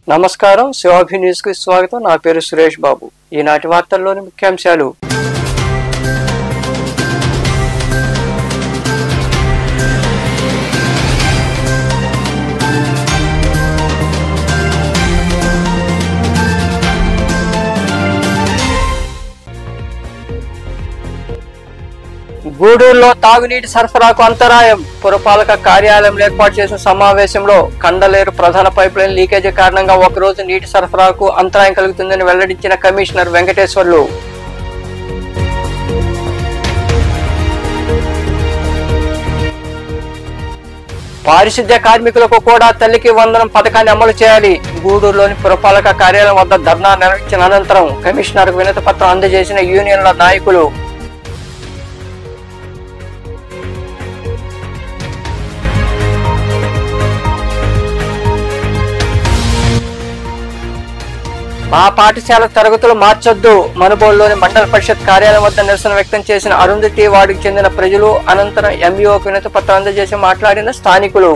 నమస్కారం, శివాభి న్యూస్ కి స్వాగతం. నా పేరు సురేష్ బాబు. ఈనాటి వార్తల్లోని ముఖ్యాంశాలు. గూడూరులో తాగునీటి సరఫరాకు అంతరాయం. పురపాలక కార్యాలయంలో ఏర్పాటు చేసిన సమావేశంలో కండలేరు ప్రధాన పైప్లైన్ లీకేజీ కారణంగా ఒకరోజు నీటి సరఫరాకు అంతరాయం కలుగుతుందని వెల్లడించిన కమిషనర్ వెంకటేశ్వర్లు. పారిశుద్ధ్య కార్మికులకు కూడా తల్లికి వందనం పథకాన్ని అమలు చేయాలి. గూడూరులోని పురపాలక కార్యాలయం వద్ద ధర్నా నిర్వహించిన అనంతరం కమిషనర్ వినతి పత్రం అందజేసిన యూనియన్ల నాయకులు. మా పాఠశాల తరగతులు మార్చొద్దు. మనుబోలులోని మండల పరిషత్ కార్యాలయం వద్ద నిరసన వ్యక్తం చేసిన అరుంధతి వార్డుకు చెందిన ప్రజలు. అనంతరం ఎంఈఓకు వినతి పత్రం అందజేసి మాట్లాడిన స్థానికులు.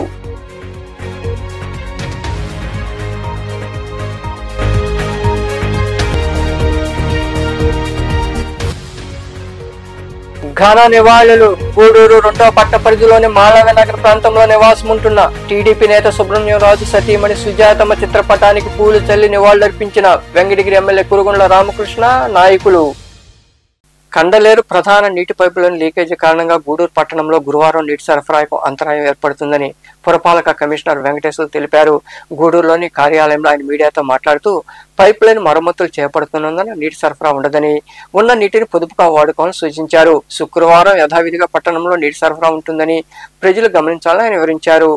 ఘన నివాళులు. గూడూరు 2వ పట్ట పరిధిలోని మాళవనగర్ ప్రాంతంలో నివాసం ఉంటున్న టీడీపీ నేత సుబ్రహ్మణ్యరాజు సతీమణి సుజాతమ్మ చిత్రపటానికి పూలు చల్లి నివాళులర్పించిన వెంకటగిరి ఎమ్మెల్యే కురుగుండ్ల రామకృష్ణ నాయకులు. కండలేరు ప్రధాన నీటి పైపులోని లీకేజీ కారణంగా గూడూరు పట్టణంలో గురువారం నీటి సరఫరాకు అంతరాయం ఏర్పడుతుందని పురపాలక కమిషనర్ వెంకటేశ్వర్లు తెలిపారు. గూడూరులోని కార్యాలయంలో ఆయన మీడియాతో మాట్లాడుతూ పైప్ లైన్ మరమ్మతులు చేపడుతున్నందున నీటి సరఫరా ఉండదని, ఉన్న నీటిని పొదుపుగా వాడుకోవాలని సూచించారు. శుక్రవారం యథావిధిగా పట్టణంలో నీటి సరఫరా ఉంటుందని ప్రజలు గమనించాలని ఆయన వివరించారు.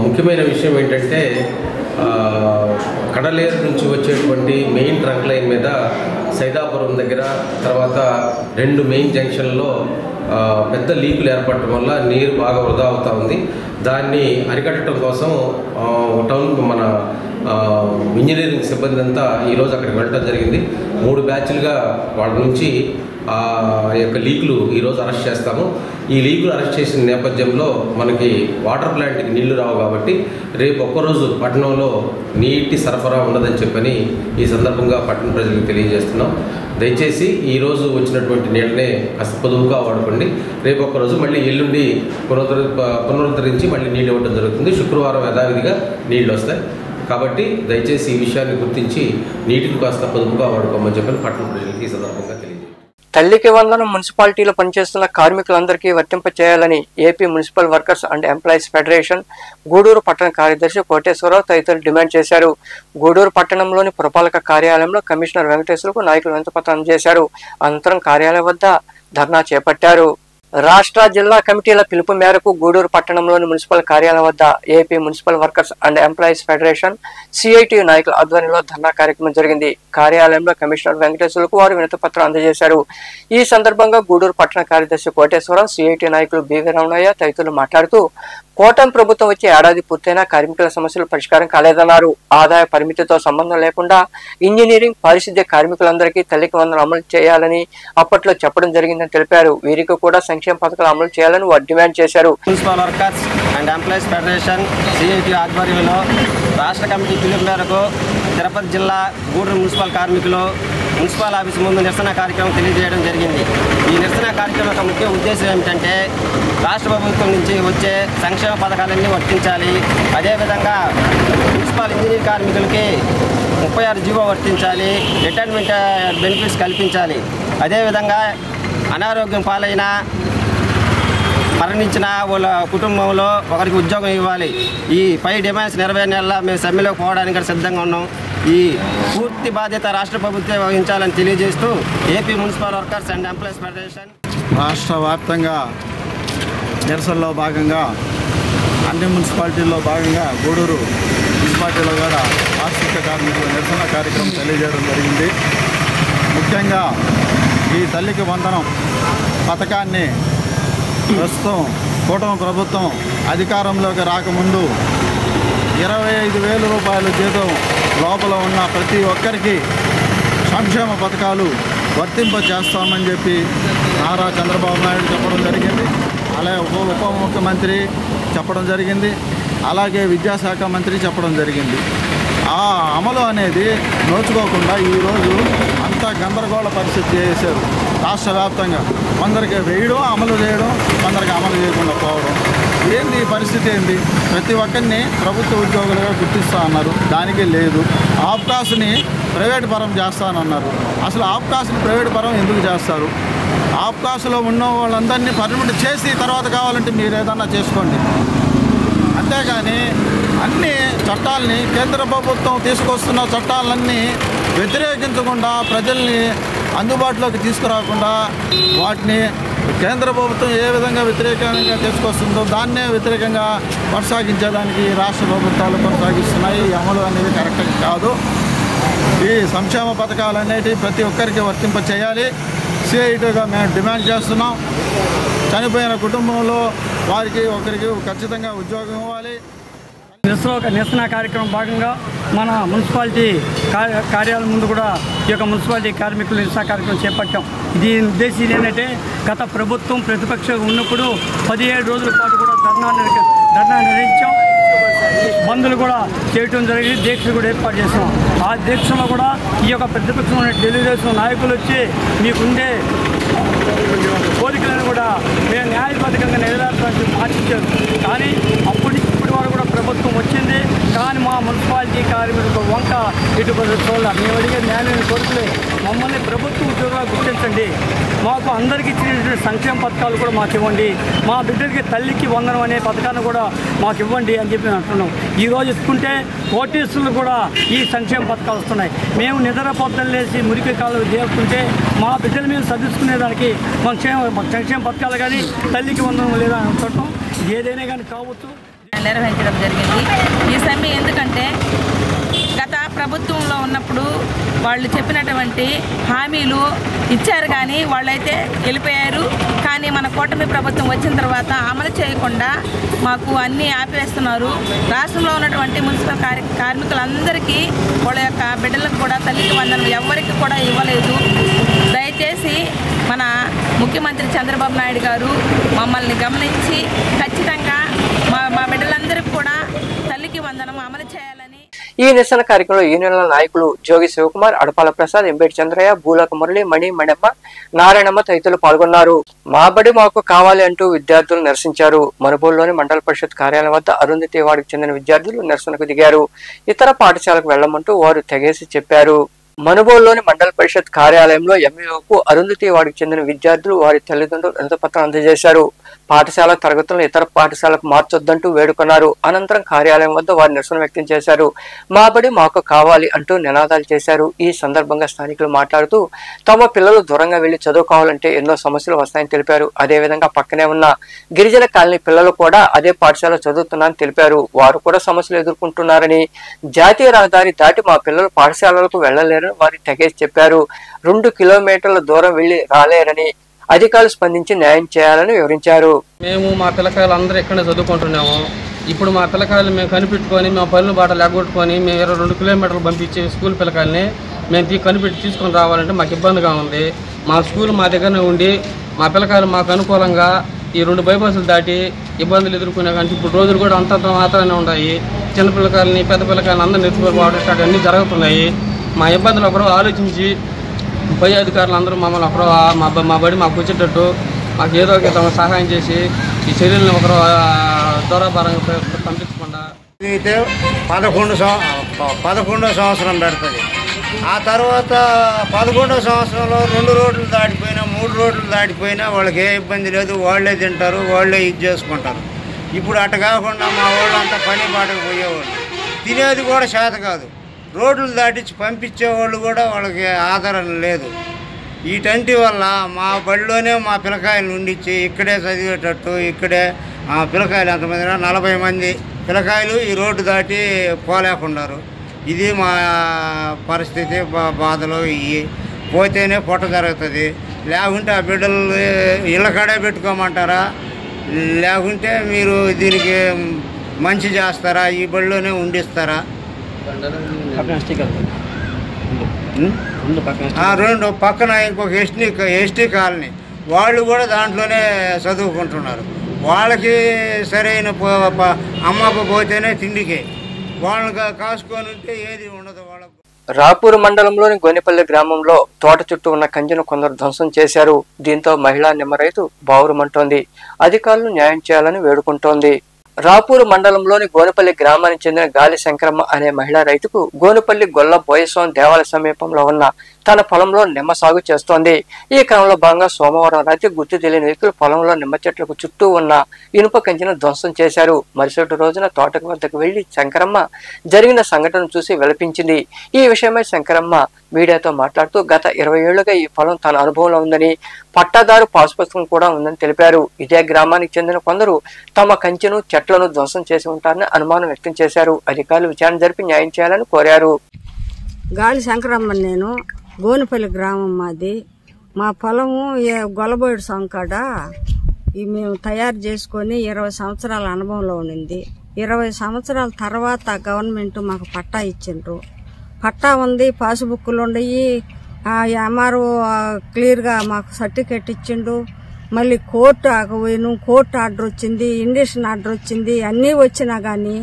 ముఖ్యమైన విషయం ఏంటంటే కడలేరు నుంచి వచ్చేటువంటి మెయిన్ ట్రంక్ లైన్ మీద సైదాపురం దగ్గర, తర్వాత 2 మెయిన్ జంక్షన్లో పెద్ద లీకులు ఏర్పడటం వల్ల నీరు బాగా వృధా అవుతూ ఉంది. దాన్ని అరికట్టడం కోసం టౌన్ మన ఇంజనీరింగ్ సిబ్బంది అంతా ఈరోజు అక్కడికి వెళ్ళడం జరిగింది. 3 బ్యాచ్లుగా వాళ్ళ నుంచి ఆ యొక్క లీకులు ఈరోజు అరెస్ట్ చేస్తాము. ఈ లీకులు అరెస్ట్ చేసిన నేపథ్యంలో మనకి వాటర్ ప్లాంట్కి నీళ్లు రావు కాబట్టి రేపు ఒక్కరోజు పట్టణంలో నీటి సరఫరా ఉండదని చెప్పని ఈ సందర్భంగా పట్టణ ప్రజలకు తెలియజేస్తున్నాం. దయచేసి ఈరోజు వచ్చినటువంటి నీళ్ళనే కాస్త పొదుపుగా వాడుకోండి. రేపు ఒక్కరోజు మళ్ళీ ఎల్లుండి పునరుద్ధరించి మళ్ళీ నీళ్ళు ఇవ్వడం జరుగుతుంది. శుక్రవారం యథావిధిగా నీళ్ళు వస్తాయి కాబట్టి దయచేసి ఈ విషయాన్ని గుర్తించి నీటిని కాస్త పొదుపుగా వాడుకోమని చెప్పని పట్టణ ప్రజలకి ఈ సందర్భంగా తెలియజేస్తాం. తల్లికి వందనం మున్సిపాలిటీలో పనిచేస్తున్న కార్మికులందరికీ వర్తింప చేయాలని AP municipal workers and employees federation Gudur పట్టణ కార్యదర్శి కోటేశ్వరరావు తదితరులు డిమాండ్ చేశారు. గూడూరు పట్టణంలోని పురపాలక కార్యాలయంలో కమిషనర్ వెంకటేశ్వర్లకు నాయకులు వినతిపత్రం అందజేశారు. అనంతరం కార్యాలయం వద్ద ధర్నా చేపట్టారు. రాష్ట్ర జిల్లా కమిటీల పిలుపు మేరకు గూడూరు పట్టణంలోని మున్సిపల్ కార్యాలయం వద్ద AP municipal workers and employees federation CIT నాయకుల ఆధ్వర్యంలో ధర్నా కార్యక్రమం జరిగింది. కార్యాలయంలో కమిషనర్ వెంకటేశ్వర్లకు వారు వినతి పత్రం అందజేశారు. ఈ సందర్భంగా గూడూరు పట్టణ కార్యదర్శి కోటేశ్వరరావు, సిఐటి నాయకులు బివి రమణయ్య తదితరులు మాట్లాడుతూ కూటమి ప్రభుత్వం వచ్చి ఏడాది పూర్తయినా కార్మికుల సమస్యలు పరిష్కారం కాలేదన్నారు. ఆదాయ పరిమితితో సంబంధం లేకుండా ఇంజనీరింగ్, పారిశుద్ధ్య కార్మికులందరికీ తల్లికి వందనం అమలు చేయాలని అప్పట్లో చెప్పడం జరిగిందని తెలిపారు. వీరికి కూడా సంక్షేమ పథకాలు అమలు చేయాలని వారు డిమాండ్ చేశారు. Municipal workers and employees federation CIT ఆధ్వర్యంలో రాష్ట్ర కమిటీ పిలుపు మేరకు తిరుపతి జిల్లా గూడూరు మున్సిపల్ కార్మికులు మున్సిపల్ ఆఫీస్ ముందు నిరసన కార్యక్రమం తెలియజేయడం జరిగింది. ఈ నిరసన కార్యక్రమం యొక్క ముఖ్య ఉద్దేశం ఏమిటంటే రాష్ట్ర ప్రభుత్వం నుంచి వచ్చే సంక్షేమ పథకాలన్నీ వర్తించాలి. అదేవిధంగా మున్సిపల్ ఇంజనీర్ కార్మికులకి 36 జీవో వర్తించాలి. రిటైర్మెంట్ బెనిఫిట్స్ కల్పించాలి. అదేవిధంగా అనారోగ్యం పాలైన మరణించిన వాళ్ళ కుటుంబంలో ఒకరికి ఉద్యోగం ఇవ్వాలి. ఈ పై డిమాండ్స్ నెరవేరేలా మేము సమ్మెలోకి పోవడానికి సిద్ధంగా ఉన్నాం. ఈ పూర్తి బాధ్యత రాష్ట్ర ప్రభుత్వం వహించాలని తెలియజేస్తూ AP municipal workers and employees federation రాష్ట్ర వ్యాప్తంగా నిరసనలో భాగంగా అన్ని మున్సిపాలిటీల్లో భాగంగా గూడూరు మున్సిపాలిటీలో కూడా పారిశుద్ధ్య కార్మికుల నిరసన కార్యక్రమం తెలియజేయడం జరిగింది. ముఖ్యంగా ఈ తల్లికి వందనం పథకాన్ని ప్రస్తుతం కూటమి ప్రభుత్వం అధికారంలోకి రాకముందు 25,000 రూపాయల జీతం లోపల ఉన్న ప్రతి ఒక్కరికి సంక్షేమ పథకాలు వర్తింపజేస్తామని చెప్పి నారా చంద్రబాబు నాయుడు చెప్పడం జరిగింది. అలాగే ఉప ముఖ్యమంత్రి చెప్పడం జరిగింది. అలాగే విద్యాశాఖ మంత్రి చెప్పడం జరిగింది. ఆ అమలు అనేది నోచుకోకుండా ఈరోజు అంతా గందరగోళ పరిస్థితి చేశారు. రాష్ట్ర వ్యాప్తంగా కొందరికి వేయడం, అమలు చేయడం, కొందరికి అమలు చేయకుండా పోవడం. ఏంది ఈ పరిస్థితి? ఏంది? ప్రతి ఒక్కరిని ప్రభుత్వ ఉద్యోగులుగా గుర్తిస్తా అన్నారు, దానికి లేదు. ఆప్కాస్ని ప్రైవేట్ పరం చేస్తానన్నారు. అసలు ఆప్కాస్ని ప్రైవేట్ పరం ఎందుకు చేస్తారు? ఆప్కాస్లో ఉన్న వాళ్ళందరినీ పర్మిట్ చేసి తర్వాత కావాలంటే మీరు ఏదన్నా చేసుకోండి. అంతేగాని అన్ని చట్టాలని కేంద్ర ప్రభుత్వం తీసుకొస్తున్న చట్టాలన్నీ వ్యతిరేకించకుండా, ప్రజల్ని అందుబాటులోకి తీసుకురాకుండా, వాటిని కేంద్ర ప్రభుత్వం ఏ విధంగా వ్యతిరేకంగా తీసుకొస్తుందో దాన్నే వ్యతిరేకంగా కొనసాగించేదానికి రాష్ట్ర ప్రభుత్వాలు కొనసాగిస్తున్నాయి. ఈ అమలు అనేది కరెక్ట్ కాదు. ఈ సంక్షేమ పథకాలు అనేటివి ప్రతి ఒక్కరికి వర్తింప చేయాలి. సిఐటిగా మేము డిమాండ్ చేస్తున్నాం. చనిపోయిన కుటుంబంలో వారికి ఒకరికి ఖచ్చితంగా ఉద్యోగం ఇవ్వాలి. నిరసన కార్యక్రమం భాగంగా మన మున్సిపాలిటీ కార్యాలయం ముందు కూడా ఈ యొక్క మున్సిపాలిటీ కార్మికుల నిరసన కార్యక్రమం చేపట్టాం. దీని ఉద్దేశం ఏంటంటే గత ప్రభుత్వం ప్రతిపక్షంగా ఉన్నప్పుడు 17 రోజుల పాటు కూడా ధర్నా నిర్వహించాం. బంధులు కూడా చేయటం జరిగింది. దీక్షలు కూడా ఏర్పాటు చేసాం. ఆ దీక్షలో కూడా ఈ యొక్క ప్రతిపక్షం ఉన్న తెలుగుదేశం నాయకులు వచ్చి మీకుండే కోరికలను కూడా మేము న్యాయబద్ధంగా నెరవేర్చాలని ఆశించారు. కానీ అప్పటి వారు కూడా ప్రభుత్వం వచ్చింది. కానీ మా మున్సిపాలిటీ కార్మికులకు వంక ఇటు చూడాలి. మేము అడిగే న్యాయమైన కోరికలే మమ్మల్ని ప్రభుత్వ ఉద్యోగాలు గుర్తించండి. మాకు అందరికీ ఇచ్చినటువంటి సంక్షేమ పథకాలు కూడా మాకు ఇవ్వండి. మా బిడ్డలకి తల్లికి వందనం అనే పథకాన్ని కూడా మాకు ఇవ్వండి అని చెప్పి అంటున్నాం. ఈరోజు ఎత్తుకుంటే కోటీసులు కూడా ఈ సంక్షేమ పథకాలు వస్తున్నాయి. మేము నిద్రపోతలు లేసి మురికి కాళ్ళు చేస్తుంటే మా బిడ్డల మీద చదువుకునేదానికి సంక్షేమ పథకాలు కానీ తల్లికి వందనం లేదా అని అనుకుంటాం. ఏదైనా కానీ కావచ్చు నిర్వహించడం జరిగింది. ఈ సమ్మె ఎందుకంటే గత ప్రభుత్వంలో ఉన్నప్పుడు వాళ్ళు చెప్పినటువంటి హామీలు ఇచ్చారు కానీ వాళ్ళైతే వెళ్ళిపోయారు. కానీ మన కూటమి ప్రభుత్వం వచ్చిన తర్వాత అమలు చేయకుండా మాకు అన్నీ ఆపివేస్తున్నారు. రాష్ట్రంలో ఉన్నటువంటి మున్సిపల్ కార్మికులందరికీ వాళ్ళ యొక్క బిడ్డలకు కూడా తల్లికి వందనం ఎవరికి కూడా ఇవ్వలేదు. దయచేసి మన ముఖ్యమంత్రి చంద్రబాబు నాయుడు గారు మమ్మల్ని గమనించి ఖచ్చితంగా మా బిడ్డలందరికీ కూడా తల్లికి వందనం అమలు చేయాలని. ఈ నిరసన కార్యక్రమంలో యూనియన్ల నాయకులు జోగి శివకుమార్, అడపాల ప్రసాద్, ఎంబేటి చంద్రయ్య, బూలక మురళి, మణిమ్మ, నారాయణమ్మ తదితరులు పాల్గొన్నారు. మా బడి మాకు కావాలి అంటూ విద్యార్థులు నిరసించారు. మనుబోలులోని మండల పరిషత్ కార్యాలయం వద్ద అరుంధతి వాడికి చెందిన విద్యార్థులు నిరసనకు దిగారు. ఇతర పాఠశాలకు వెళ్లమంటూ వారు తెగేసి చెప్పారు. మనుబోలులోని మండల పరిషత్ కార్యాలయంలో ఎంఈఓకు అరుంధతి వాడికి చెందిన విద్యార్థులు వారి తల్లిదండ్రులు వినతిపత్రం అందజేశారు. పాఠశాల తరగతులను ఇతర పాఠశాలకు మార్చొద్దంటూ వేడుకున్నారు. అనంతరం కార్యాలయం వద్ద వారు నిరసన వ్యక్తం చేశారు. మా బడి మాకు కావాలి అంటూ నినాదాలు చేశారు. ఈ సందర్భంగా స్థానికులు మాట్లాడుతూ తమ పిల్లలు దూరంగా వెళ్లి చదువుకోవాలంటే ఎన్నో సమస్యలు వస్తాయని తెలిపారు. అదేవిధంగా పక్కనే ఉన్న గిరిజన కాలనీ పిల్లలు కూడా అదే పాఠశాల చదువుతున్నారని తెలిపారు. వారు కూడా సమస్యలు ఎదుర్కొంటున్నారని, జాతీయ రహదారి దాటి మా పిల్లలు పాఠశాలలకు వెళ్లలేరని వారు తెగేసి చెప్పారు. 2 కిలోమీటర్ల దూరం వెళ్లి రాలేరని, అధికారులు స్పందించి న్యాయం చేయాలని వివరించారు. మేము మా పిల్లకాయలు అందరూ ఇక్కడే చదువుకుంటున్నాము. ఇప్పుడు మా పిల్లకాయలు మేము కనిపెట్టుకొని మా పనులు బాట లేగొట్టుకొని మేము 22 కిలోమీటర్లు పంపించే స్కూల్ పిల్లకాయలని మేము కనిపెట్టి తీసుకొని రావాలంటే మాకు ఇబ్బందిగా ఉంది. మా స్కూల్ మా దగ్గరనే ఉండి మా పిల్లకాయలు మాకు అనుకూలంగా ఈ 2 బైపాసులు దాటి ఇబ్బందులు ఎదుర్కొనే కానీ ఇప్పుడు రోజులు కూడా అంతంత మాత్రమే ఉన్నాయి. చిన్న పిల్లకాయలని పెద్ద పిల్లకాయలని అందరినీ ఎత్తుకోవడం అన్నీ జరుగుతున్నాయి. మా ఇబ్బందులు ఒకరు ఆలోచించి పై అధికారులు అందరూ మమ్మల్ని ఒకరు మా బడి మాకు వచ్చేటట్టు మాకు ఏదో ఒక సహాయం చేసి ఈ చర్యలను ఒకరు దూరాభారంగా పంపించకుండా. అయితే 11వ సంవత్సరం పెడుతుంది. ఆ తర్వాత 11వ సంవత్సరంలో 2 రోడ్లు దాటిపోయినా 3 రోడ్లు దాటిపోయినా వాళ్ళకి ఏ ఇబ్బంది లేదు. వాళ్ళే తింటారు, వాళ్ళే ఇది చేసుకుంటారు. ఇప్పుడు అట్ట కాకుండా మా వాళ్ళంతా పని పాటకు పోయేవాళ్ళు, తినేది కూడా చేత కాదు. రోడ్లు దాటించి పంపించేవాళ్ళు కూడా వాళ్ళకి ఆదరణ లేదు. వీటంటి వల్ల మా బడిలోనే మా పిల్లకాయలు ఉండిచ్చి ఇక్కడే చదివేటట్టు, ఇక్కడే పిల్లకాయలు ఎంతమంది 40 మంది పిల్లకాయలు ఈ రోడ్డు దాటి పోలేకున్నారు. ఇది మా పరిస్థితి, బాధలు ఇవి. పోతేనే పొట్ట జరుగుతుంది. లేకుంటే ఆ బిడ్డలు ఇళ్ళ కాడే పెట్టుకోమంటారా, లేకుంటే మీరు దీనికి మంచి చేస్తారా, ఈ బడిలోనే ఉండిస్తారా? రెండు పక్కన ఇంకొక ఎస్టీ కాలనీ వాళ్ళు కూడా దాంట్లోనే చదువుకుంటున్నారు. వాళ్ళకి సరైన అమ్మకు పోతేనే తిండికి, వాళ్ళని కాసుకొని ఉంటే ఏది ఉండదు వాళ్ళకు. రాపూరు మండలంలోని గోనెపల్లి గ్రామంలో తోట చుట్టూ ఉన్న కంచెను కొందరు ధ్వంసం చేశారు. దీంతో మహిళా నిమ్మ రైతు బావురుమంటోంది. అధికారులు న్యాయం చేయాలని వేడుకుంటోంది. రాపూరు మండలంలోని గోనెపల్లి గ్రామానికి చెందిన గాలి శంకరమ్మ అనే మహిళా రైతుకు గోనెపల్లి గొల్ల బోయస్వామి దేవాలయ సమీపంలో ఉన్న తన పొలంలో నిమ్మ సాగు చేస్తోంది. ఈ క్రమంలో భాగంగా సోమవారం రాత్రి గుర్తు తెలియని వ్యక్తులు పొలంలో నిమ్మ చెట్లకు చుట్టూ ఉన్న ఇనుప కంచెను ధ్వంసం చేశారు. మరుసటి రోజున తోట వద్దకు వెళ్లి శంకరమ్మ జరిగిన సంఘటన చూసి విలపించింది. ఈ విషయమై శంకరమ్మ మీడియాతో మాట్లాడుతూ గత 20 ఏళ్లుగా ఈ పొలం తన అనుభవంలో ఉందని, పట్టాదారు పాసు పుస్తకం కూడా ఉందని తెలిపారు. ఇదే గ్రామానికి చెందిన కొందరు తమ కంచెను చెట్లను ధ్వంసం చేసి ఉంటారని అనుమానం వ్యక్తం చేశారు. అధికారులు విచారణ జరిపి న్యాయం చేయాలని కోరారు. గాలి శంకరమ్మ, నేను గోనెపల్లి గ్రామం మాది. మా పొలము గొల్లబోయిడు సంకాడ మేము తయారు చేసుకొని 20 సంవత్సరాల అనుభవంలో ఉండింది. 20 సంవత్సరాల తర్వాత గవర్నమెంట్ మాకు పట్టా ఇచ్చిండ్రు. పట్టా ఉంది, పాస్బుక్లు ఉండయి, ఎంఆర్ఓ క్లియర్గా మాకు సర్టిఫికేట్ ఇచ్చిండు. మళ్ళీ కోర్టు ఆర్డర్ వచ్చింది, ఇండిషన్ ఆర్డర్ వచ్చింది. అన్నీ వచ్చినా కానీ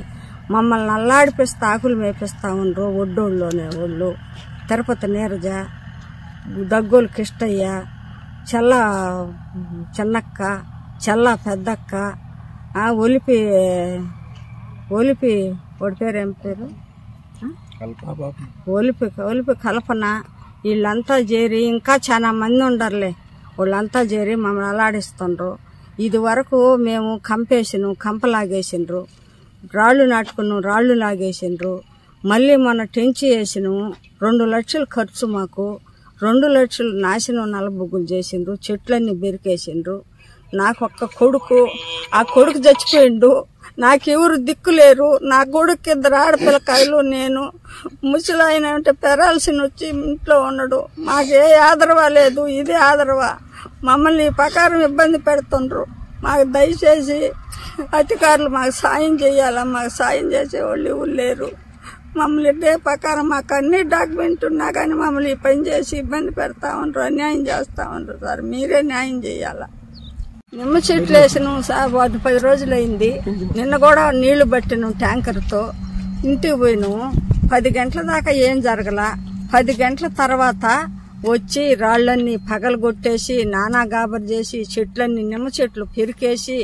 మమ్మల్ని అల్లాడిపిస్తా ఆకులు మేపిస్తా ఉండ్రు. ఒడ్డోళ్ళలోనే వాళ్ళు తిరుపతి నీరజ, దగ్గోలు కిష్టయ్య, చెల్ల చిన్నక్క, చెల్ల పెద్దక్క, ఒలిపి వాడి పేరు ఏం పేరు, ఒలిపి కల్పన, వీళ్ళంతా చేరి ఇంకా చాలా మంది ఉండరులే, వాళ్ళంతా చేరి మమ్మల్ని అల్లాడిస్తుండ్రు. ఇది వరకు మేము కంపలాగేసిండ్రు, రాళ్ళు నాటుకున్నాం, రాళ్ళు లాగేసిండ్రు. మళ్ళీ మొన్న టెంచి వేసినాము, 2 లక్షలు ఖర్చు మాకు. 2 లక్షలు నాశనం నలబుగ్గులు చేసిండ్రు, చెట్లన్నీ బెరికేసిండ్రు. నాకు ఒక్క కొడుకు, ఆ కొడుకు చచ్చిపోయిండు. నాకెవరు దిక్కులేరు. నా కొడుకు 2 ఆడపిల్లకాయలు, నేను ముసలాయన అంటే పెరాల్సిన వచ్చి ఇంట్లో ఉన్నాడు. మాకే ఆదరవా లేదు, ఇదే ఆదరవా. మమ్మల్ని ఈ ప్రకారం ఇబ్బంది పెడుతుండ్రు. మాకు దయచేసి అధికారులు మాకు సాయం చేయాలా, మాకు సాయం చేసేవాళ్ళు ఎవరు లేరు. మమ్మల్ని ఇదే ప్రకారం మాకు అన్ని డాక్యుమెంట్ ఉన్నా కానీ మమ్మల్ని పని చేసి ఇబ్బంది పెడతా ఉండరు, అన్యాయం చేస్తా ఉండరు. సార్ మీరే న్యాయం చేయాలా. నిమ్మ చెట్లు వేసినాం సార్, 10 రోజులైంది. నిన్న కూడా నీళ్లు పట్టినాం ట్యాంకర్తో. ఇంటికి పోయినాము. 10 గంటల దాకా ఏం జరగల. 10 గంటల తర్వాత వచ్చి రాళ్లన్నీ పగలగొట్టేసి నానా గాబర్ చేసి చెట్లన్నీ నిమ్మ చెట్లు పెరికేసి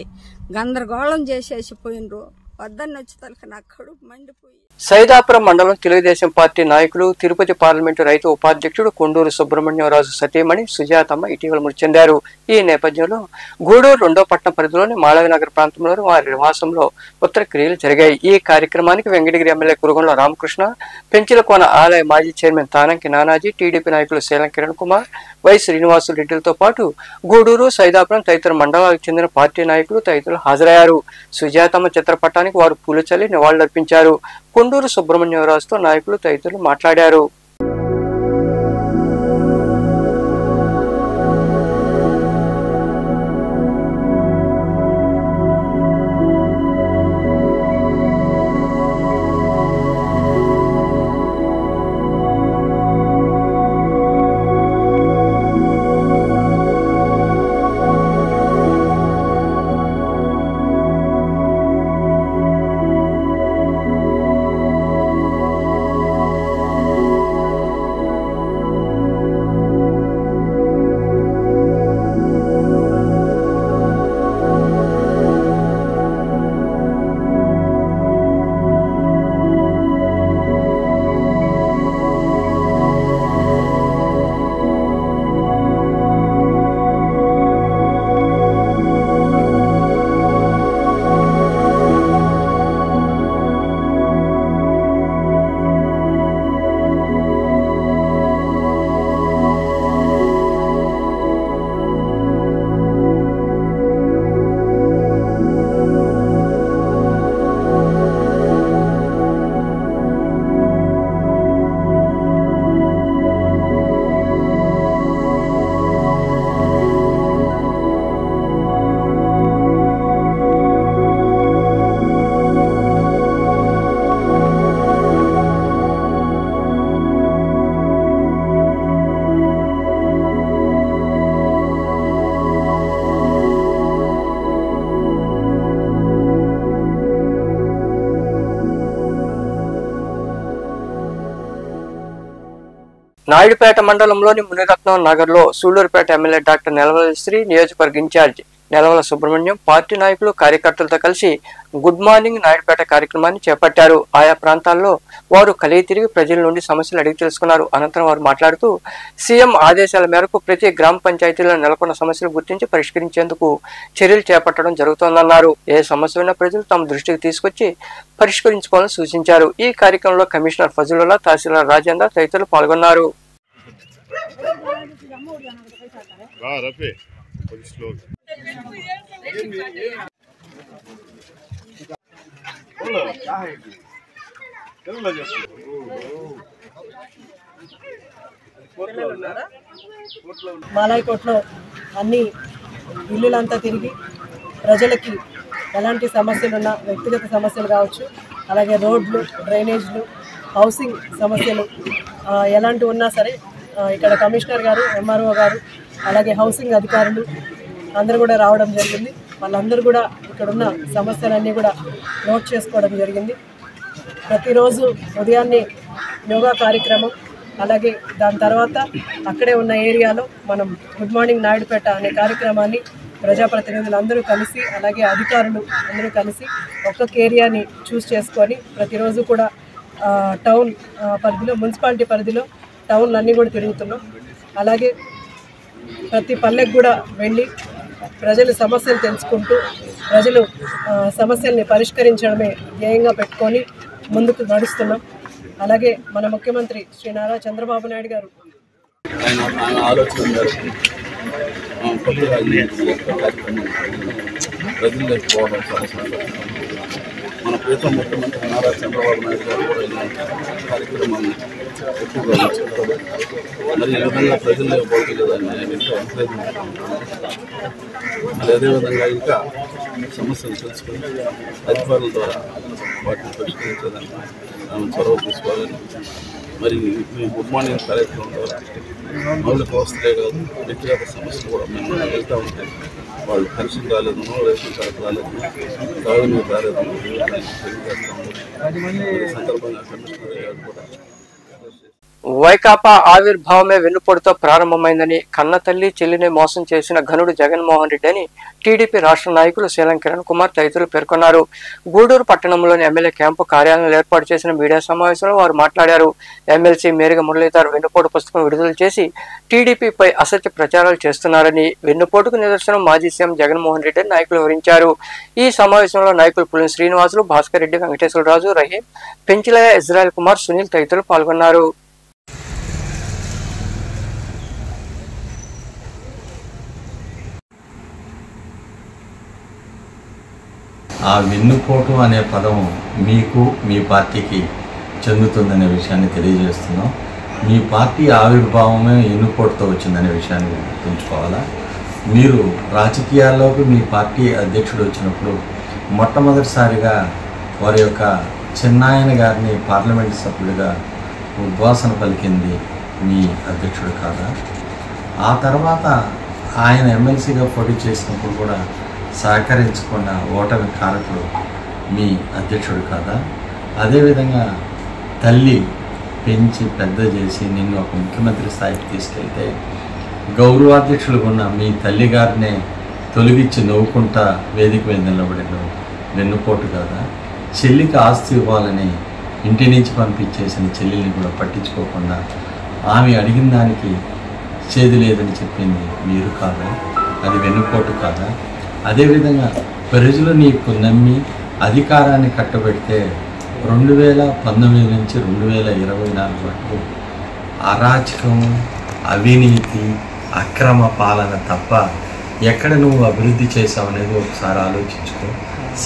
గందరగోళం చేసేసి పోయినరు. వద్దన్న వచ్చి తలకి నా కడుపు మండిపోయి. సైదాపురం మండలం తెలుగుదేశం పార్టీ నాయకులు, తిరుపతి పార్లమెంటు రైతు ఉపాధ్యక్షుడు కొండూరు సుబ్రహ్మణ్యరాజు సతీమణి సుజాతమ్మ ఇటీవల మృతి చెందారు. ఈ నేపథ్యంలో గూడూరు 2వ పట్టణ పరిధిలోని మాళవినగర్ ప్రాంతంలోని వారి నివాసంలో ఉత్తర క్రియలు జరిగాయి. ఈ కార్యక్రమానికి వెంకటగిరి ఎమ్మెల్యే కురుగొండ్ల రామకృష్ణ, పెంచిలకోన ఆలయ మాజీ చైర్మన్ తానంకి నానాజీ, టీడీపీ నాయకులు సేలం కిరణ్ కుమార్, వై శ్రీనివాసులు రెడ్డిలతో పాటు గూడూరు, సైదాపురం తదితర మండలాలకు చెందిన పార్టీ నాయకులు తదితరులు హాజరయ్యారు. సుజాతమ్మ చిత్రపటానికి వారు పూలు చల్లి నివాళులర్పించారు. కొండూరు సుబ్రహ్మణ్యరాజుతో నాయకులు తదితరులు మాట్లాడారు. నాయుడుపేట మండలంలోని మునిరత్నం నగర్లో సూళ్లూరుపేట ఎమ్మెల్యే డాక్టర్ నెలవల శ్రీ, నియోజకవర్గ ఇన్ఛార్జ్ నెలవల సుబ్రహ్మణ్యం పార్టీ నాయకులు కార్యకర్తలతో కలిసి గుడ్ మార్నింగ్ నాయుడుపేట కార్యక్రమాన్ని చేపట్టారు. ఆయా ప్రాంతాల్లో వారు కలిగి తిరిగి ప్రజల నుండి సమస్యలు అడిగి తెలుసుకున్నారు. అనంతరం వారు మాట్లాడుతూ సీఎం ఆదేశాల మేరకు ప్రతి గ్రామ పంచాయతీలో నెలకొన్న సమస్యలు గుర్తించి పరిష్కరించేందుకు చర్యలు చేపట్టడం జరుగుతోందన్నారు. ఏ సమస్య ఉన్న ప్రజలు తమ దృష్టికి తీసుకొచ్చి పరిష్కరించుకోవాలని సూచించారు. ఈ కార్యక్రమంలో కమిషనర్ ఫజలుల్లా, తహసీల్దార్ రాజేందర్ తదితరులు పాల్గొన్నారు. మాలాయికోట్లో అన్ని ఇల్లులంతా తిరిగి ప్రజలకి ఎలాంటి సమస్యలున్నా, వ్యక్తిగత సమస్యలు కావచ్చు, అలాగే రోడ్లు, డ్రైనేజ్లు, హౌసింగ్ సమస్యలు ఎలాంటివి ఉన్నా సరే ఇక్కడ కమిషనర్ గారు, ఎంఆర్ఓ గారు, అలాగే హౌసింగ్ అధికారులు అందరూ కూడా రావడం జరిగింది. వాళ్ళందరూ కూడా ఇక్కడున్న సమస్యలన్నీ కూడా నోట్ చేసుకోవడం జరిగింది. ప్రతిరోజు ఉదయాన్నే యోగా కార్యక్రమం, అలాగే దాని తర్వాత అక్కడే ఉన్న ఏరియాలో మనం గుడ్ మార్నింగ్ నాయుడుపేట అనే కార్యక్రమాన్ని ప్రజాప్రతినిధులు అందరూ కలిసి, అలాగే అధికారులు అందరూ కలిసి ఒక్కొక్క ఏరియాని చూస్ చేసుకొని ప్రతిరోజు కూడా టౌన్ పరిధిలో, మున్సిపాలిటీ పరిధిలో టౌన్లన్నీ కూడా తిరుగుతున్నాం. అలాగే ప్రతి పల్లెకు కూడా వెళ్ళి ప్రజల సమస్యలు తెలుసుకుంటూ ప్రజలు సమస్యల్ని పరిష్కరించడమే ధ్యేయంగా పెట్టుకొని ముందుకు నడుస్తున్నాం. అలాగే మన ముఖ్యమంత్రి శ్రీ నారా చంద్రబాబు నాయుడు గారు ఆయన ఆలోచన మేరకు కొత్తగా ప్రజల్లోకి పోవడం చాలా సంతోషం. మన ప్రీతం ముఖ్యమంత్రి నారా చంద్రబాబు నాయుడు గారు కూడా ఈ కార్యక్రమాన్ని ఎక్కువగా చెప్పారు. మరి ఈ విధంగా ప్రజల్లోకి పోగలేదని నేను ఎంతో అనుభవించుకుంటున్నాను. మరి అదేవిధంగా ఇంకా సమస్యలు తెలుసుకుని అధికారుల ద్వారా వాటిని పరిష్కరించేదానికి చొరవ తీసుకోవాలని, మరి ఈ గుడ్ మార్నింగ్ కార్యక్రమం ద్వారా మౌలిక వస్తులే కాదు, వ్యక్తిగత సమస్యలు కూడా మేము వెళ్తూ ఉంటాయి. వాళ్ళు పెన్షన్ రాలేదనో, రేషన్ కార్డు రాలేదనో, తాగునీరు రాలేదనో తెలియజేస్తూ ఉంటారు. ఈ సందర్భంగా కమిషనర్ గారు కూడా వైకాపా ఆవిర్భావమే వెన్నుపోటుతో ప్రారంభమైందని, కన్న తల్లి చెల్లిని మోసం చేసిన ఘనుడు జగన్మోహన్ రెడ్డి అని టీడీపీ రాష్ట్ర నాయకులు శీలం కిరణ్ కుమార్ తదితరులు పేర్కొన్నారు. గూడూరు పట్టణంలోని ఎమ్మెల్యే క్యాంపు కార్యాలయంలో ఏర్పాటు చేసిన మీడియా సమావేశంలో వారు మాట్లాడారు. ఎమ్మెల్సీ మేరిగ మురళీధర్ వెన్నుపోటు పుస్తకం విడుదల చేసి టీడీపీపై అసత్య ప్రచారాలు చేస్తున్నారని, వెన్నుపోటుకు నిదర్శనం మాజీ సీఎం జగన్మోహన్ రెడ్డి అని నాయకులు వివరించారు. ఈ సమావేశంలో నాయకులు పులిని శ్రీనివాసులు, భాస్కర్ రెడ్డి, వెంకటేశ్వరరాజు, రహీం, పెంచిలయ్య, ఇజ్రాయెల్ కుమార్, సునీల్ తదితరులు పాల్గొన్నారు. ఆ వెన్నుపోటు అనే పదం మీకు, మీ పార్టీకి చెందుతుందనే విషయాన్ని తెలియజేస్తున్నాం. మీ పార్టీ ఆవిర్భావమే వెన్నుపోటుతో వచ్చిందనే విషయాన్ని గుర్తుంచుకోవాలా. మీరు రాజకీయాల్లోకి మీ పార్టీ అధ్యక్షుడు వచ్చినప్పుడు మొట్టమొదటిసారిగా వారి యొక్క చిన్నాయన గారిని పార్లమెంట్ సభ్యుడిగా ఉద్వాసన పలికింది మీ అధ్యక్షుడు కాదా? ఆ తర్వాత ఆయన ఎమ్మెల్సీగా పోటీ చేసినప్పుడు కూడా సహకరించకుండా ఓటమి కారకుడు మీ అధ్యక్షుడు కాదా? అదేవిధంగా తల్లి పెంచి పెద్ద చేసి నిన్ను ఒక ముఖ్యమంత్రి స్థాయికి తీసుకెళ్తే గౌరవాధ్యక్షులుగా ఉన్న మీ తల్లి గారినే తొలగించి నవ్వుకుంటా వేదిక మీద నిలబడిన వెన్నుపోటు కాదా? చెల్లికి ఆస్తి ఇవ్వాలని ఇంటి నుంచి పంపించేసిన చెల్లిని కూడా పట్టించుకోకుండా ఆమె అడిగిన దానికి చేది లేదని చెప్పింది మీరు కాదా? అది వెన్నుపోటు కాదా? అదేవిధంగా ప్రజలు నీకు నమ్మి అధికారాన్ని కట్టబెడితే 2019 నుంచి 2024 వరకు అరాచకం, అవినీతి, అక్రమ పాలన తప్ప ఎక్కడ నువ్వు అభివృద్ధి చేసావు అనేది ఒకసారి ఆలోచించుకో.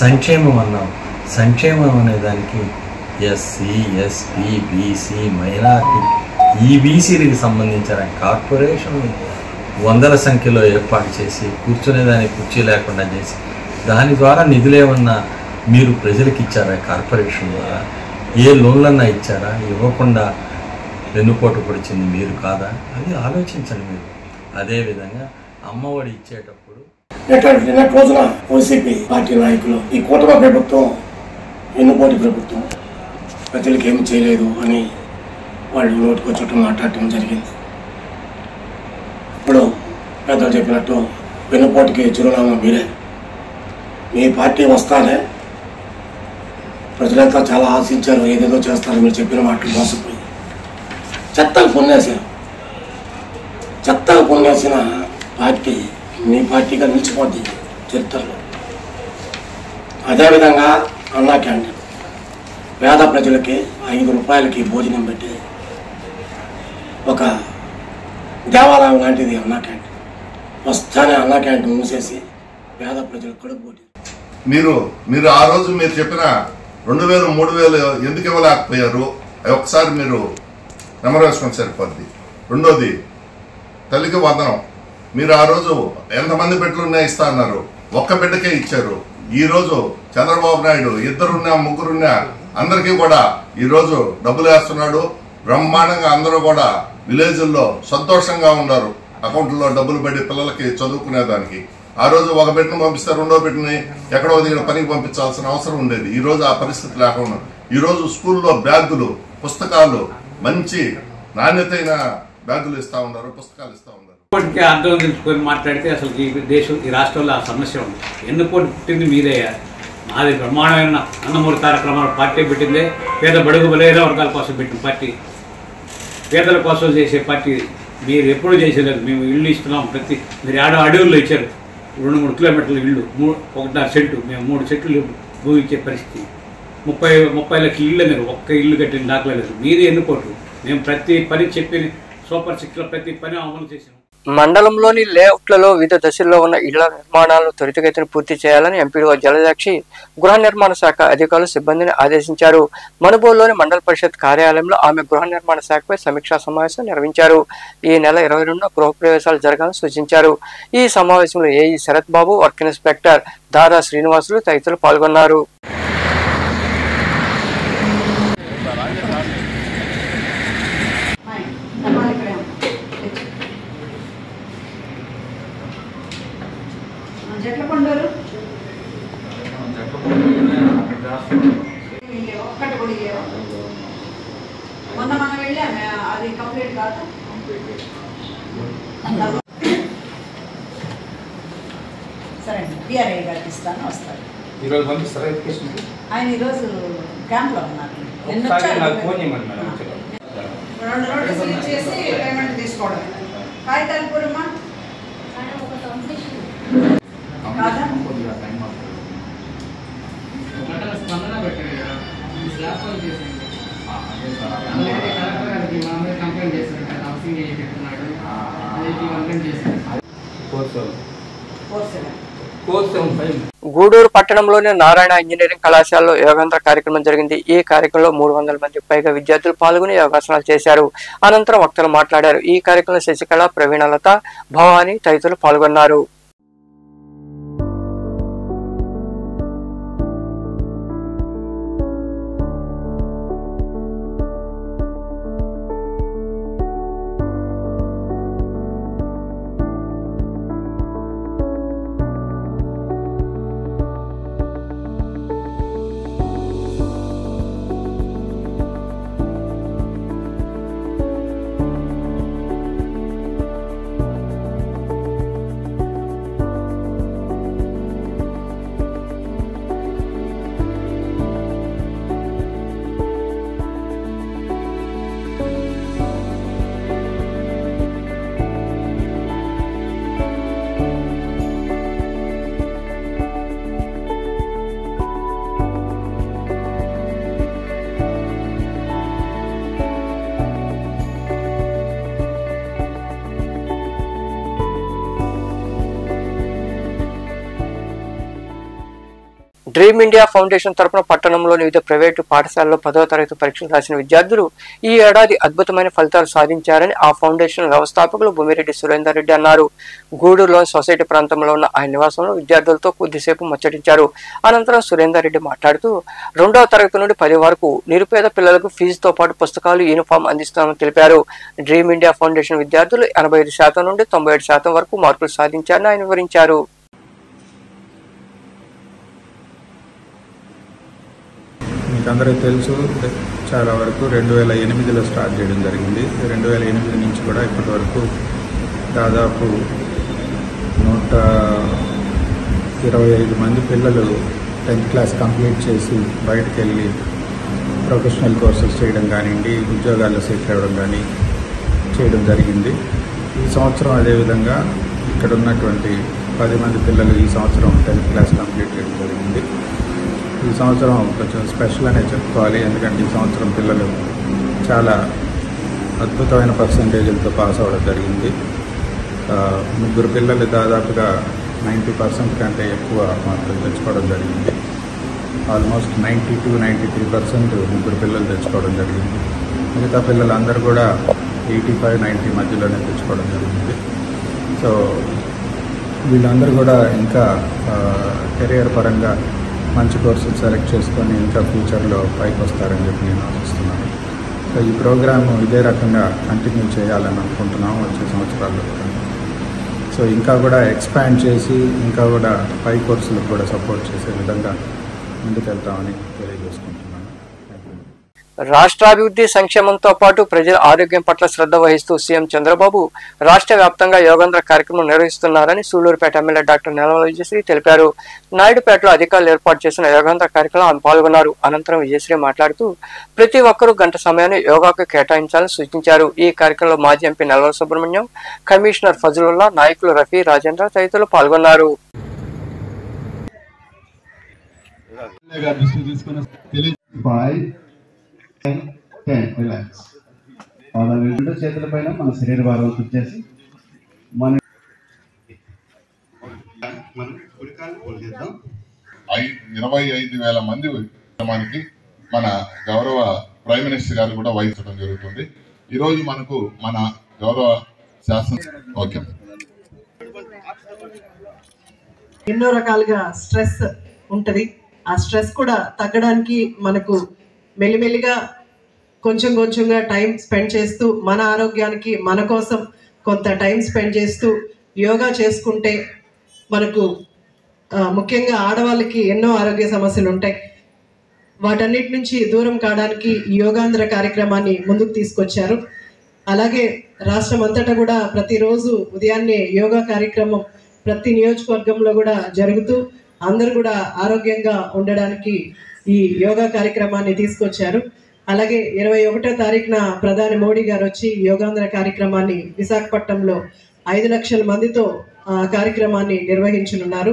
సంక్షేమం అన్నావు, సంక్షేమం అనేదానికి ఎస్సీ, ఎస్టీ, బీసీ, మైనార్టీ, ఈ బీసీలకు సంబంధించిన కార్పొరేషన్ వందల సంఖ్యలో ఏర్పాటు చేసి కూర్చునేదానికి కుర్చీ లేకుండా చేసి దాని ద్వారా నిధులేమన్నా మీరు ప్రజలకు ఇచ్చారా? కార్పొరేషన్ ద్వారా ఏ లోన్లన్నా ఇచ్చారా? ఇవ్వకుండా వెన్నుపోటు పొడిచింది మీరు కాదా? అది ఆలోచించండి మీరు. అదేవిధంగా అమ్మఒడి ఇచ్చేటప్పుడు నిన్నటి రోజున వైసీపీ పార్టీ నాయకులు ఈ కూటమి ప్రభుత్వం వెన్నుపోటు ప్రభుత్వం, ప్రజలకు ఏమి చేయలేదు అని వాళ్ళు నోటికొచ్చుట్టు మాట్లాడటం జరిగింది. ఇప్పుడు పెద్దలు చెప్పినట్టు వెన్నుపోటుకి చిరునామా మీరే. మీ పార్టీ వస్తానే ప్రజలంతా చాలా ఆశించారు, ఏదేదో చేస్తారు, మీరు చెప్పిన మాటలు మోసపోయి చెత్తలు పొన్నేశారు. చెత్తలు పొన్నేసిన పార్టీ మీ పార్టీగా నిలిచిపోద్ది చరిత్రలో. అదేవిధంగా అన్నా క్యాంటీన్ పేద ప్రజలకి 5 రూపాయలకి భోజనం పెట్టి ఒక దేవాలయం లాంటిది అన్నా క్యాంటీన్. వస్తానే అన్నా క్యాంటీన్ మూసేసి పేద ప్రజలకు కడుపు పోటీ. మీరు ఆ రోజు మీరు చెప్పిన 2000, 3000 ఎందుకు ఇవ్వలేకపోయారు ఒకసారి మీరు నెంబర్ వేసుకొని సరిపోద్ది. రెండోది తల్లికి వందనం. మీరు ఆ రోజు ఎంతమంది బిడ్డలున్నా ఇస్తా అన్నారు, ఒక్క బిడ్డకే ఇచ్చారు. ఈ రోజు చంద్రబాబు నాయుడు 2 3 అందరికీ కూడా ఈ రోజు డబ్బులు వేస్తున్నాడు. బ్రహ్మాండంగా అందరూ కూడా విలేజ్ల్లో సంతోషంగా ఉన్నారు. అకౌంట్లో డబ్బులు పడి పిల్లలకి చదువుకునేదానికి. ఆ రోజు ఒక బిడ్డను పంపిస్తే రెండో బిడ్డని ఎక్కడో దగ్గర పనికి పంపించాల్సిన అవసరం ఉండేది. ఈ రోజు ఆ పరిస్థితి లేకుండా ఈ రోజు స్కూల్లో బ్యాగులు, పుస్తకాలు, మంచి నాణ్యతైన బ్యాగులు ఇస్తా ఉన్నారు, పుస్తకాలు ఇస్తా ఉన్నారు. ఎన్నుపోటుకి అర్థం తెలుసుకొని మాట్లాడితే అసలు ఈ రాష్ట్రంలో ఆ సమస్య ఉంది. ఎన్నుపోటు పుట్టింది మీదయ్యా. మాది బ్రహ్మాండమైన నందమూరి తారక రామారావు పార్టీ పెట్టిందే పేద బడుగు బలైన వర్గాల కోసం పెట్టిన పార్టీ, పేదల కోసం చేసే పార్టీ. మీరు ఎప్పుడూ చేసేలేదు. మేము ఇల్లు ఇస్తున్నాం, మీరు అడవుల్లో ఇచ్చారు 2-3 కిలోమీటర్ల ఇల్లు, 1.5 సెంటు, మేము 3 సెంట్లు భూమి ఇచ్చే పరిస్థితి. 30 లక్షల ఇళ్ళు మీరు ఒక్క ఇల్లు కట్టిన దాఖలేదు. మీది ఎన్నుకోటు. మేము ప్రతి పని చెప్పి సూపర్ 6లో ప్రతి పని అమలు చేసాం. మండలంలోని లేఅవుట్లలో వివిధ దశల్లో ఉన్న ఇళ్ల నిర్మాణాలను త్వరితగతిన పూర్తి చేయాలని ఎంపీడీఓ జలదాక్షి గృహ నిర్మాణ శాఖ అధికారులు సిబ్బందిని ఆదేశించారు. మనుబోలులోని మండల పరిషత్ కార్యాలయంలో ఆమె గృహ నిర్మాణ శాఖపై సమీక్షా సమావేశం నిర్వహించారు. ఈ నెల 22న గృహ ప్రవేశాలు జరగాలని సూచించారు. ఈ సమావేశంలో ఏఈ శరత్ బాబు, వర్క్ ఇన్స్పెక్టర్ దాదా శ్రీనివాసులు తదితరులు పాల్గొన్నారు. ఒక్కటి కూడా ఇయ్యరు. మొన్న మనం వెళ్ళాము, అది కంప్లీట్ కాదు. సరే అండి, డిఆర్ఐ గారికి ఇస్తాను, వస్తారు. ఈరోజు పంపిస్తారా ఎడ్యుకేషన్? ఆయన ఈరోజు క్యాంప్లో ఉన్నారు. 2 రోడ్లు సీల్ చేసి పేమెంట్ తీసుకోవడం. కాగితాలు పూరమ్మా కాదా? స్పందన పెట్టారు కదా, స్లాబ్ చేసింది. కలెక్టర్ గారికి మా మీద కంప్లైంట్ చేశారు కదా, హౌసింగ్ పెట్టుకున్నాడు, అదేంటి కంప్లైంట్ చేశారు. గూడూరు పట్టణంలోని నారాయణ ఇంజనీరింగ్ కళాశాలలో యోగాంధ్ర కార్యక్రమం జరిగింది. ఈ కార్యక్రమంలో 300 మందికి పైగా విద్యార్థులు పాల్గొని యోగాసనాలు చేశారు. అనంతరం వక్తలు మాట్లాడారు. ఈ కార్యక్రమంలో శశికళ, ప్రవీణలత, భవాని తదితరులు పాల్గొన్నారు. డ్రీమ్ ఇండియా ఫౌండేషన్ తరపున పట్టణంలోని వివిధ ప్రైవేటు పాఠశాలలో 10వ తరగతి పరీక్షలు రాసిన విద్యార్థులు ఈ ఏడాది అద్భుతమైన ఫలితాలు సాధించారని ఆ ఫౌండేషన్ వ్యవస్థాపకులు భూమిరెడ్డి సురేందర్ రెడ్డి అన్నారు. గూడూరులోని సొసైటీ ప్రాంతంలో ఉన్న ఆయన నివాసంలో విద్యార్థులతో కొద్దిసేపు ముచ్చటించారు. అనంతరం సురేందర్ రెడ్డి మాట్లాడుతూ 2వ తరగతి నుండి 10 వరకు నిరుపేద పిల్లలకు ఫీజుతో పాటు పుస్తకాలు, యూనిఫామ్ అందిస్తామని తెలిపారు. డ్రీమ్ ఇండియా ఫౌండేషన్ విద్యార్థులు 85% నుండి 97% వరకు మార్కులు సాధించారని ఆయన వివరించారు. అందరికీ తెలుసు చాలా వరకు 2008లో స్టార్ట్ చేయడం జరిగింది. 2008 నుంచి కూడా ఇప్పటి వరకు దాదాపు 125 మంది పిల్లలు 10th క్లాస్ కంప్లీట్ చేసి బయటకు వెళ్ళి ప్రొఫెషనల్ కోర్సెస్ చేయడం కానివ్వండి, ఉద్యోగాల్లో సెటిల్ అవ్వడం కానీ చేయడం జరిగింది. ఈ సంవత్సరం అదేవిధంగా ఇక్కడ ఉన్నటువంటి 10 మంది పిల్లలు ఈ సంవత్సరం 10th క్లాస్ కంప్లీట్ చేయడం జరిగింది. ఈ సంవత్సరం కొంచెం స్పెషల్ అనే చెప్పుకోవాలి, ఎందుకంటే ఈ సంవత్సరం పిల్లలు చాలా అద్భుతమైన పర్సంటేజ్లతో పాస్ అవ్వడం జరిగింది. 3 పిల్లలు దాదాపుగా 90% కంటే ఎక్కువ మార్కులు తెచ్చుకోవడం జరిగింది. ఆల్మోస్ట్ 92-93% 3 పిల్లలు తెచ్చుకోవడం జరిగింది. మిగతా పిల్లలందరూ కూడా 85-90 మధ్యలోనే తెచ్చుకోవడం జరిగింది. సో వీళ్ళందరూ కూడా ఇంకా కెరియర్ పరంగా మంచి కోర్సులు సెలెక్ట్ చేసుకొని ఇంకా ఫ్యూచర్లో పైకి వస్తారని చెప్పి నేను ఆశిస్తున్నాను. సో ఈ ప్రోగ్రాము ఇదే రకంగా కంటిన్యూ చేయాలని అనుకుంటున్నాం వచ్చే సంవత్సరాల్లో. సో ఇంకా కూడా ఎక్స్పాండ్ చేసి ఇంకా కూడా పై కోర్సులకు కూడా సపోర్ట్ చేసే విధంగా ముందుకెళ్తామని తెలియజేసుకుంటున్నాను. రాష్ట్రాభివృద్ధి సంక్షేమంతో పాటు ప్రజల ఆరోగ్యం పట్ల శ్రద్ధ వహిస్తూ సీఎం చంద్రబాబు రాష్ట్ర వ్యాప్తంగా యోగాంధ్ర కార్యక్రమం నిర్వహిస్తున్నారని సూళ్లూరుపేట ఎమ్మెల్యే డాక్టర్ నెలవల విజయశ్రీ తెలిపారు. నాయుడుపేటలో అధికారులు ఏర్పాటు చేసిన యోగాంధ్ర కార్యక్రమంలో ఆమె పాల్గొన్నారు. అనంతరం విజయశ్రీ మాట్లాడుతూ ప్రతి ఒక్కరూ గంట సమయాన్ని యోగాకు కేటాయించాలని సూచించారు. ఈ కార్యక్రమంలో మాజీ ఎంపీ నెలవల సుబ్రహ్మణ్యం, కమిషనర్ ఫజలుల్లా, నాయకులు రఫీ, రాజేంద్ర తదితరులు పాల్గొన్నారు. రెండు చేతుల పైన మన శరీర భారం వచ్చేసి మన 25,000 మంది మనకి మన గౌరవ ప్రైమ్ మినిస్టర్ గారు కూడా వహించడం జరుగుతుంది. ఈరోజు మనకు మన గౌరవ శాసన ఓకే ఎన్నో రకాలుగా స్ట్రెస్ ఉంటుంది. ఆ స్ట్రెస్ కూడా తగ్గడానికి మనకు మెల్లిమెల్లిగా కొంచెంగా టైం స్పెండ్ చేస్తూ మన ఆరోగ్యానికి మన కోసం కొంత టైం స్పెండ్ చేస్తూ యోగా చేసుకుంటే మనకు ముఖ్యంగా ఆడవాళ్ళకి ఎన్నో ఆరోగ్య సమస్యలు ఉంటాయి. వాటన్నిటి నుంచి దూరం కావడానికి యోగాంధ్ర కార్యక్రమాన్ని ముందుకు తీసుకొచ్చారు. అలాగే రాష్ట్రం అంతటా కూడా ప్రతిరోజు ఉదయాన్నే యోగా కార్యక్రమం ప్రతి నియోజకవర్గంలో కూడా జరుగుతూ అందరూ కూడా ఆరోగ్యంగా ఉండడానికి ఈ యోగా కార్యక్రమాన్ని తీసుకొచ్చారు. అలాగే 21వ తారీఖున ప్రధాని మోడీ గారు వచ్చి యోగాంధ్ర కార్యక్రమాన్ని విశాఖపట్నంలో 5 లక్షల మందితో కార్యక్రమాన్ని నిర్వహించనున్నారు.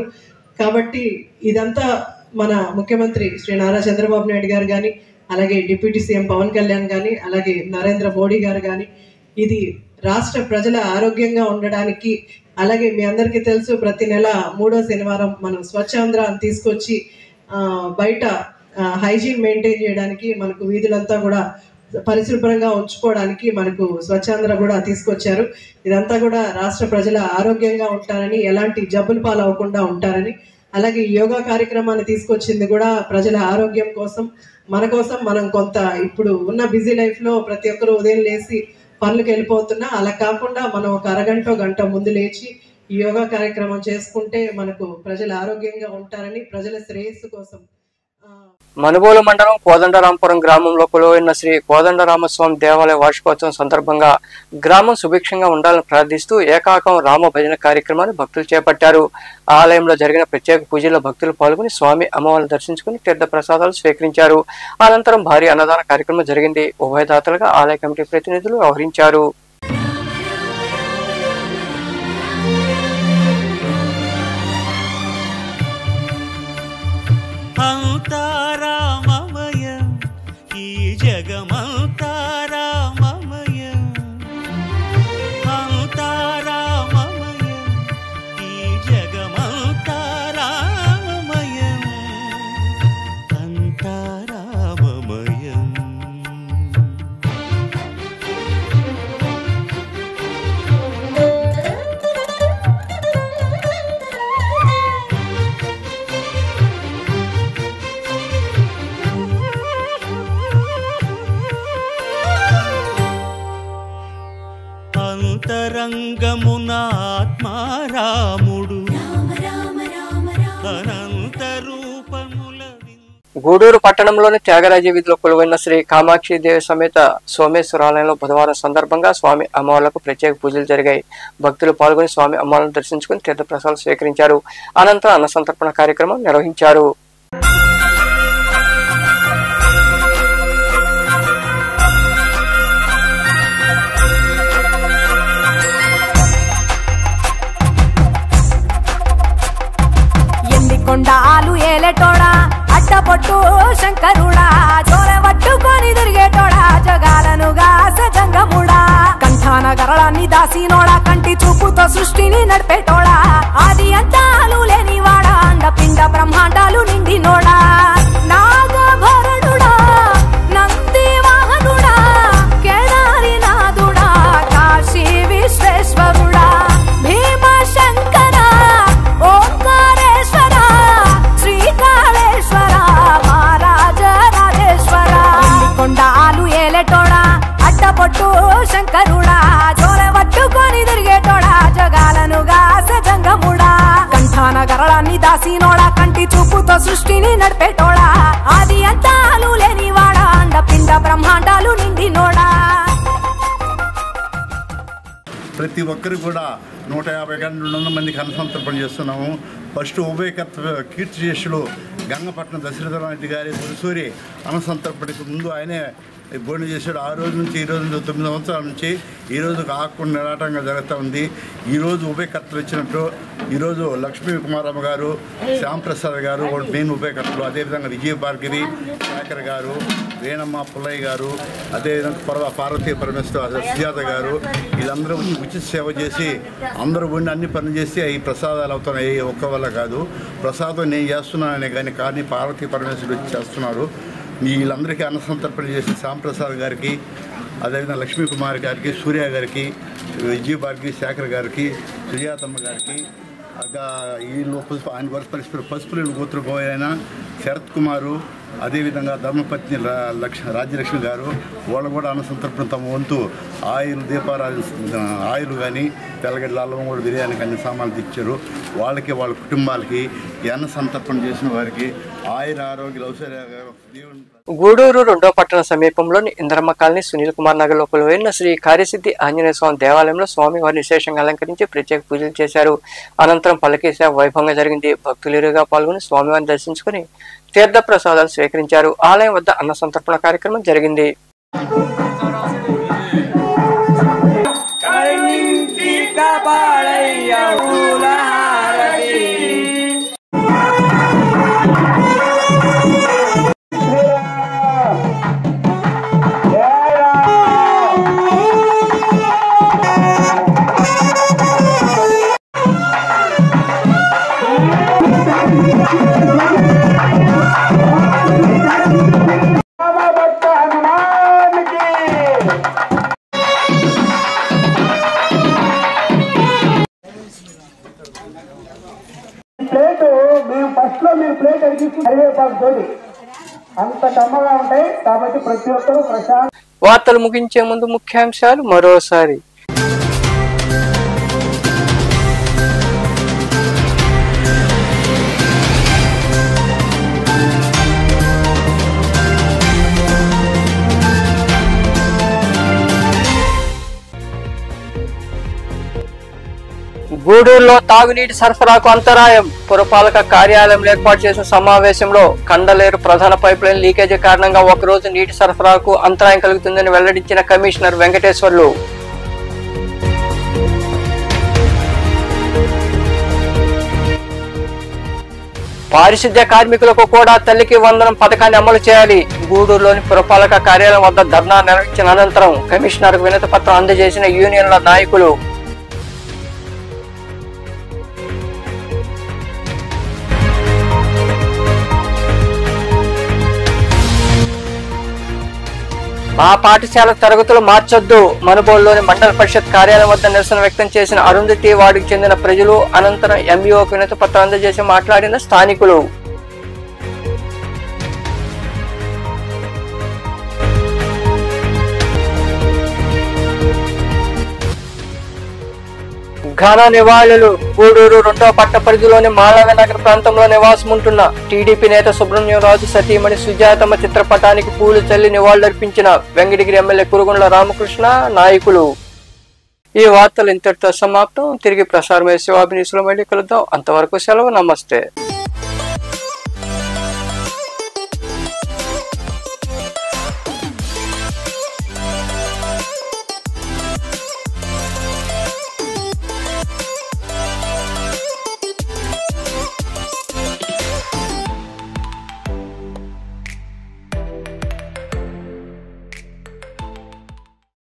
కాబట్టి ఇదంతా మన ముఖ్యమంత్రి శ్రీ నారా చంద్రబాబు నాయుడు గారు కానీ, అలాగే డిప్యూటీ సీఎం పవన్ కళ్యాణ్ కానీ, అలాగే నరేంద్ర మోడీ గారు కానీ ఇది రాష్ట్ర ప్రజల ఆరోగ్యంగా ఉండడానికి, అలాగే మీ అందరికీ తెలుసు ప్రతి నెల 3వ శనివారం మనం స్వచ్ఛాంధ్ర అని తీసుకొచ్చి బయట హైజీన్ మెయింటైన్ చేయడానికి మనకు వీధులంతా కూడా పరిశుభ్రంగా ఉంచుకోవడానికి మనకు స్వచ్ఛాంధ్ర కూడా తీసుకొచ్చారు. ఇదంతా కూడా రాష్ట్ర ప్రజల ఆరోగ్యంగా ఉంటారని, ఎలాంటి జబ్బులు పాలవకుండా ఉంటారని, అలాగే యోగా కార్యక్రమాన్ని తీసుకొచ్చింది కూడా ప్రజల ఆరోగ్యం కోసం, మన కోసం. మనం కొంత ఇప్పుడు ఉన్న బిజీ లైఫ్లో ప్రతి ఒక్కరు ఉదయం లేచి పనులకు వెళ్ళిపోతున్నా, అలా కాకుండా మనం ఒక గంట ముందు లేచి ఈ యోగా కార్యక్రమం చేసుకుంటే మనకు ప్రజలు ఆరోగ్యంగా ఉంటారని, ప్రజల శ్రేయస్సు కోసం. మనుబోలు మండలం కోదండరాంపురం గ్రామంలో కొలువైన శ్రీ కోదండరామస్వామి దేవాలయ వార్షికోత్సవం సందర్భంగా గ్రామం సుభిక్షంగా ఉండాలని ప్రార్థిస్తూ ఏకాకం రామ భజన కార్యక్రమాన్ని భక్తులు చేపట్టారు. ఆలయంలో జరిగిన ప్రత్యేక పూజల్లో భక్తులు పాల్గొని స్వామి అమ్మవారిని దర్శించుకుని తీర్థ ప్రసాదాలు స్వీకరించారు. అనంతరం భారీ అన్నదాన కార్యక్రమం జరిగింది. ఉభయదాతలుగా ఆలయ కమిటీ ప్రతినిధులు వ్యవహరించారు. రామమయం ఈ జగమంతా రామమయం, అంతా రామమయం ఈ జగమంతా రామమయం, అంతా రామమయం. అంతరంగమున ఆత్మారాముడు అనంత రూపముల గూడూరు పట్టణంలోని త్యాగరాజ వీధిలో కొలువైన శ్రీ కామాక్షి దేవి సమేత సోమేశ్వరాలయంలో బుధవారం సందర్భంగా స్వామి అమ్మవార్లకు ప్రత్యేక పూజలు జరిగాయి. భక్తులు పాల్గొని స్వామి అమ్మవార్లను దర్శించుకుని తీర్థప్రసాదాలు స్వీకరించారు. అనంతరం అన్న సంతర్పణ కార్యక్రమం నిర్వహించారు. కొండాలు ఏలేటోడా అడ్డపొట్టు శంకరుడా జోల పట్టుకొని తిరిగేటోడా జగాలను గాసగంగముడా కంఠాన గరళాన్ని దాసినోడా కంటి చూపుతో సృష్టిని నడిపేటోడా ఆది అంతాలు లేనివాడా అండపిండ బ్రహ్మాండాలు నిండినోడా నాగభరణుడా నంది వాహనుడా కేదారి నాథుడా కాశీ విశ్వేశ్వరుడా భీమ శంకర ఓంకారేశ్వర శ్రీకాళేశ్వర మహారాజ రాజేశ్వర కొండాలు ఏలేటోడా అడ్డపొట్టు శంకరుడా జోల పట్టుకొని తిరిగేటోడా జగాలను గాసగంగముడా కంఠాన గరళాన్ని దాసినోడా కంటి చూపుతో సృష్టిని నడిపేటోడా ఆది అంతాలు లేనివాడా అండపిండ బ్రహ్మాండాలు నిండినోడా. ప్రతి ఒక్కరు కూడా 150 కంటే 200 మందికి అన్నసంతర్పణ చేస్తున్నాము. ఫస్ట్ ఉభయకర్త కీర్తిశేషులు గంగపట్నం దశరథరావు రెడ్డి గారి తొలిసూరి అన్నసంతర్పణకు ముందు ఆయనే భోజనం చేశాడు. ఆ రోజు నుంచి ఈ రోజు 9 సంవత్సరాల నుంచి ఈ రోజు ఆకుండా నిరాటంగా జరుగుతూ ఉంది. ఈరోజు ఉభయకర్తలు వచ్చినట్టు ఈరోజు లక్ష్మీ కుమారమ్మ గారు, శ్యాంప్రసాద్ గారు మెయిన్ ఉభయకర్తలు, అదేవిధంగా విజయభార్గవి శేఖర్ గారు, వేణమ్మ పుల్లయ్య గారు, అదేవిధంగా పార్వతీ పరమేశ్వర సుజాత గారు, వీళ్ళందరూ ఉచిత సేవ చేసి అందరూ ఉండి అన్ని పనులు చేసి ఈ ప్రసాదాలు అవుతున్నాయి. ఒక్క వల్ల కాదు, ప్రసాదం నేను చేస్తున్నాననే కానీ పార్వతీ పరమేశ్వరుడు చేస్తున్నారు. వీళ్ళందరికీ అన్నసంతర్పణ చేసి శ్యాంప్రసాద్ గారికి, అదేవిధంగా లక్ష్మీ కుమార్ గారికి, సూర్య గారికి, విజయభార్గవి శేఖర్ గారికి, సుజాతమ్మ గారికి, వీళ్ళు ఆయన పసుపులు గోత్రపోయిన శరత్ కుమారు, అదేవిధంగా ధర్మపత్ని రాజ్యలక్ష్మి గారు, వాళ్ళు కూడా అన్నసంతర్పణ తమ వంతు ఆయిల్ దీపారాజు ఆయిల్ కానీ తెల్లగడ్డ అల్లం కూడా బిర్యానీకి అన్ని సామాన్లు ఇచ్చారు. వాళ్ళకి వాళ్ళ కుటుంబాలకి ఈ అన్నసంతర్పణ చేసిన వారికి ఆయుర ఆరోగ్య గూడూరు 2వ పట్టణ సమీపంలోని ఇంద్రమ్మ కాలనీ సునీల్ కుమార్ నగర్ లో కొలువైన శ్రీ కార్యసిద్ధి ఆంజనేయ స్వామి దేవాలయంలో స్వామి వారిని విశేషంగా అలంకరించి ప్రత్యేక పూజలు చేశారు. అనంతరం పల్లకీ సేవ వైభవంగా జరిగింది. భక్తులుగా పాల్గొని స్వామివారిని దర్శించుకుని తీర్థ ప్రసాదాలు స్వీకరించారు. ఆలయం వద్ద అన్న సంతర్పణ కార్యక్రమం జరిగింది. మేము ఫస్ట్ లో మీరు ప్లేట్ అడిగి కరివేపాకు తోటి అంత కమ్మగా ఉంటాయి కాబట్టి ప్రతి ఒక్కరూ ప్రశాంత. వార్తలు ముగించే ముందు ముఖ్యాంశాలు మరోసారి. గూడూరులో తాగునీటి సరఫరాకు అంతరాయం. పురపాలక కార్యాలయంలో ఏర్పాటు చేసిన సమావేశంలో కండలేరు ప్రధాన పైపులైన్ లీకేజీ కారణంగా ఒకరోజు నీటి సరఫరాకు అంతరాయం కలుగుతుందని వెల్లడించిన కమిషనర్ వెంకటేశ్వర్లు. పారిశుద్ధ్య కార్మికులకు కూడా తల్లికి వందనం పథకాన్ని అమలు చేయాలి. గూడూరులోని పురపాలక కార్యాలయం వద్ద ధర్నా నిర్వహించిన అనంతరం కమిషనర్కు వినతి పత్రం అందజేసిన యూనియన్ల నాయకులు. మా పాఠశాల తరగతులు మార్చొద్దు. మనుబోలులోని మండల పరిషత్ కార్యాలయం వద్ద నిరసన వ్యక్తం చేసిన అరుంధతి వార్డుకు చెందిన ప్రజలు. అనంతరం ఎంఈఓకు వినతి పత్రం అందజేసి మాట్లాడిన స్థానికులు. ఘన నివాళులు. గూడూరు 2వ పట్ట పరిధిలోని మాళవ నగర ప్రాంతంలో నివాసం ఉంటున్న టీడీపీ నేత సుబ్రహ్మణ్యం రాజు సతీమణి సుజాతమ్మ చిత్రపటానికి పూలు చల్లి నివాళులర్పించిన వెంకటగిరి ఎమ్మెల్యే కురుగుండ్ల రామకృష్ణ నాయకులు. ఈ వార్తలు ఇంతటితో సమాప్తం. తిరిగి ప్రసారం శివాభినీసులో మళ్ళీ కలుద్దాం. అంతవరకు సెలవు. నమస్తే.